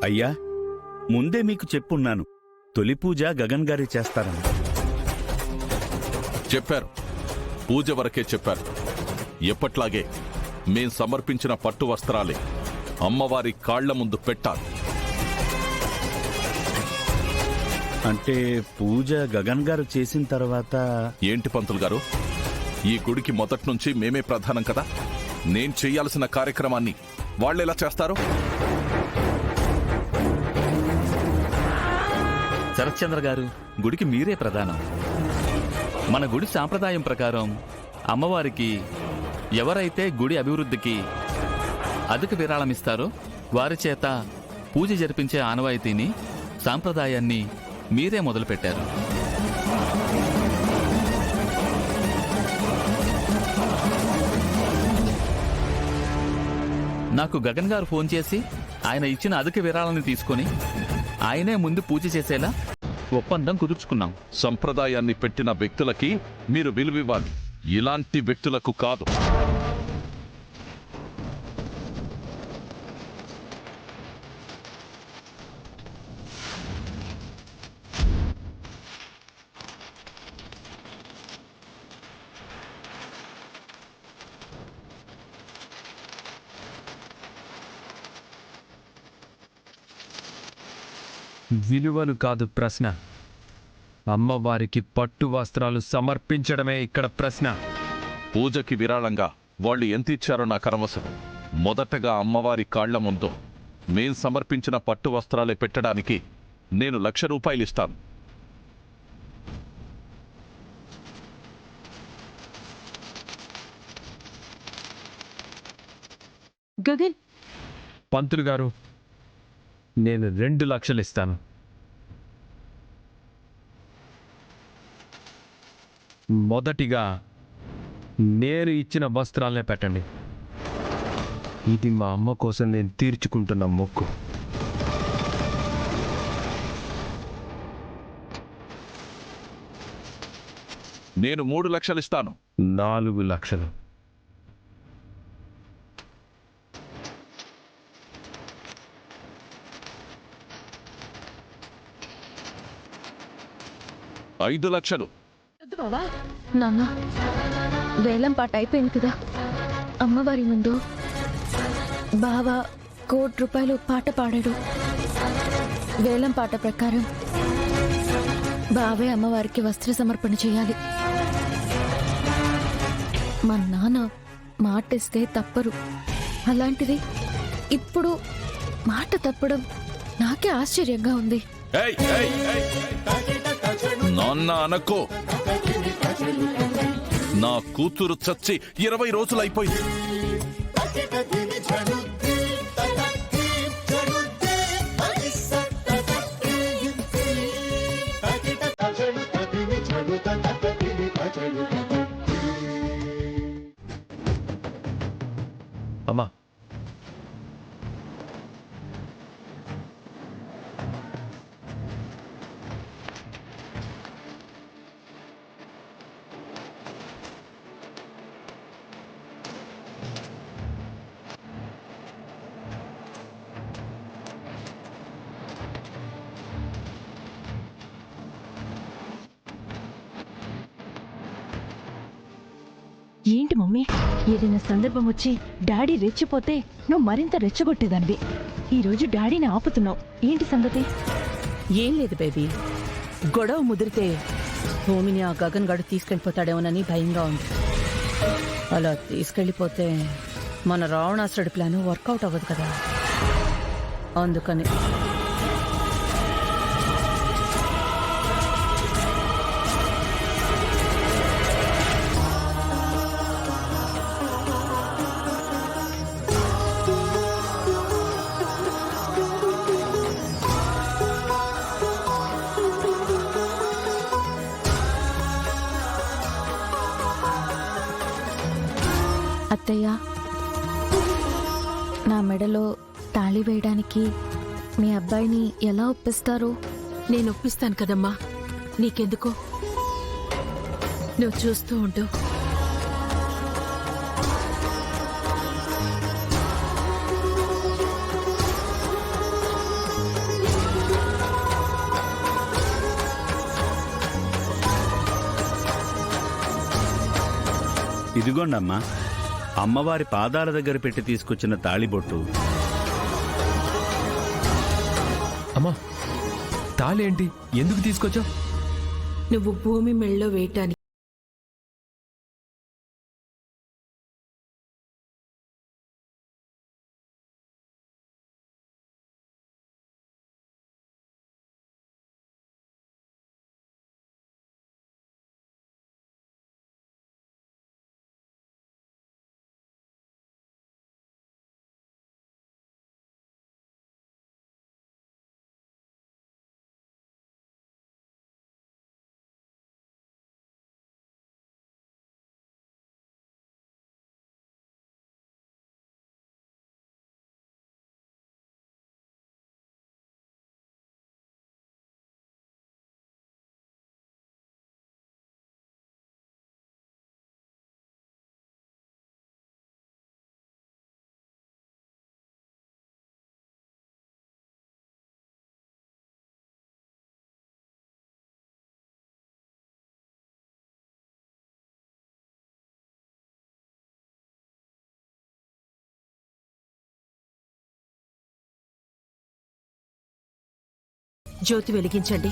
అయ్యా, ముందే మీకు చెప్పున్నాను, తొలి పూజ గగన్ గారి చేస్తారని. చెప్పారు, పూజ వరకే చెప్పారు. ఎప్పట్లాగే మేం సమర్పించిన పట్టు వస్త్రాలే అమ్మవారి కాళ్ల ముందు పెట్టాలి. అంటే పూజ గగన్ గారు చేసిన తర్వాత? ఏంటి పంతులు గారు, ఈ గుడికి మొదట్నుంచి మేమే ప్రధానం కదా. నేను చెయ్యాల్సిన కార్యక్రమాన్ని వాళ్ళెలా చేస్తారు? శరత్చంద్ర గారు, గుడికి మీరే ప్రధానం. మన గుడి సాంప్రదాయం ప్రకారం అమ్మవారికి ఎవరైతే గుడి అభివృద్ధికి అధిక విరాళమిస్తారో వారి చేత పూజ జరిపించే ఆనవాయితీని, సాంప్రదాయాన్ని మీరే మొదలుపెట్టారు. నాకు గగన్ గారు ఫోన్ చేసి ఆయన ఇచ్చిన అధిక విరాళాన్ని తీసుకొని ఆయనే ముందు పూజ చేసేలా ఒప్పందం కుదుర్చుకున్నాం. సంప్రదాయాన్ని పెట్టిన వ్యక్తులకి మీరు విలువివ్వాలి, ఇలాంటి వ్యక్తులకు కాదు. విలువలు కాదు ప్రశ్న, అమ్మవారికి పట్టు వస్త్రాలు సమర్పించడమే ఇక్కడ ప్రశ్న. పూజకి విరాళంగా వాళ్ళు ఎంత ఇచ్చారో నాకు అనవసరం. మొదటగా అమ్మవారి కాళ్ల ముందు మేం సమర్పించిన పట్టు వస్త్రాలే పెట్టడానికి నేను 1,00,000 రూపాయలు ఇస్తాను. గగన్, పంతులు గారు, నేను 2 లక్షలు ఇస్తాను. మొదటిగా నేను ఇచ్చిన వస్త్రాలనే పెట్టండి. ఇది మా అమ్మ కోసం నేను తీర్చుకుంటున్న మొక్కు. నేను 3 లక్షలు ఇస్తాను. 4 లక్షలు. ఐదు లక్షలు. నాన్న, వేలం పాట అయిపోయింది కదా. అమ్మవారి ముందు బావ 1 కోటి రూపాయలు పాట పాడాడు. వేలం పాట ప్రకారం బావే అమ్మవారికి వస్త్ర సమర్పణ చేయాలి. మా నాన్న మాటిస్తే తప్పరు. అలాంటిది ఇప్పుడు మాట తప్పడం నాకే ఆశ్చర్యంగా ఉంది. నాన్న అనకో. నా కూతురు చచ్చి 20 రోజులైపోయింది. అమ్మా, ఏంటి మమ్మీ, ఏదైనా సందర్భం వచ్చి డాడీ రెచ్చిపోతే నువ్వు మరింత రెచ్చగొట్టేదానివి. ఈరోజు డాడీని ఆపుతున్నావు, ఏంటి సంగతి? ఏం లేదు బేబీ, గొడవ ముదిరితే భూమిని ఆ గగన్ గడు తీసుకెళ్ళిపోతాడేమోనని భయంగా ఉంది. అలా తీసుకెళ్ళిపోతే మన రావణాసురుడి ప్లాను వర్కౌట్ అవ్వదు కదా, అందుకని. అత్తయ్య, నా మెడలో తాళి వేయడానికి మీ అబ్బాయిని ఎలా ఒప్పిస్తారు? నేను ఒప్పిస్తాను కదమ్మా, నీకెందుకో, నువ్వు చూస్తూ ఉండు. ఇదిగోండమ్మా, అమ్మవారి పాదాల దగ్గర పెట్టి తీసుకొచ్చిన తాళిబొట్టు. అమ్మా, తాళి ఏంటి? ఎందుకు తీసుకొచ్చావు? నువ్వు భూమి మెళ్ళో వేయటానికి జ్యోతి వెలిగించండి.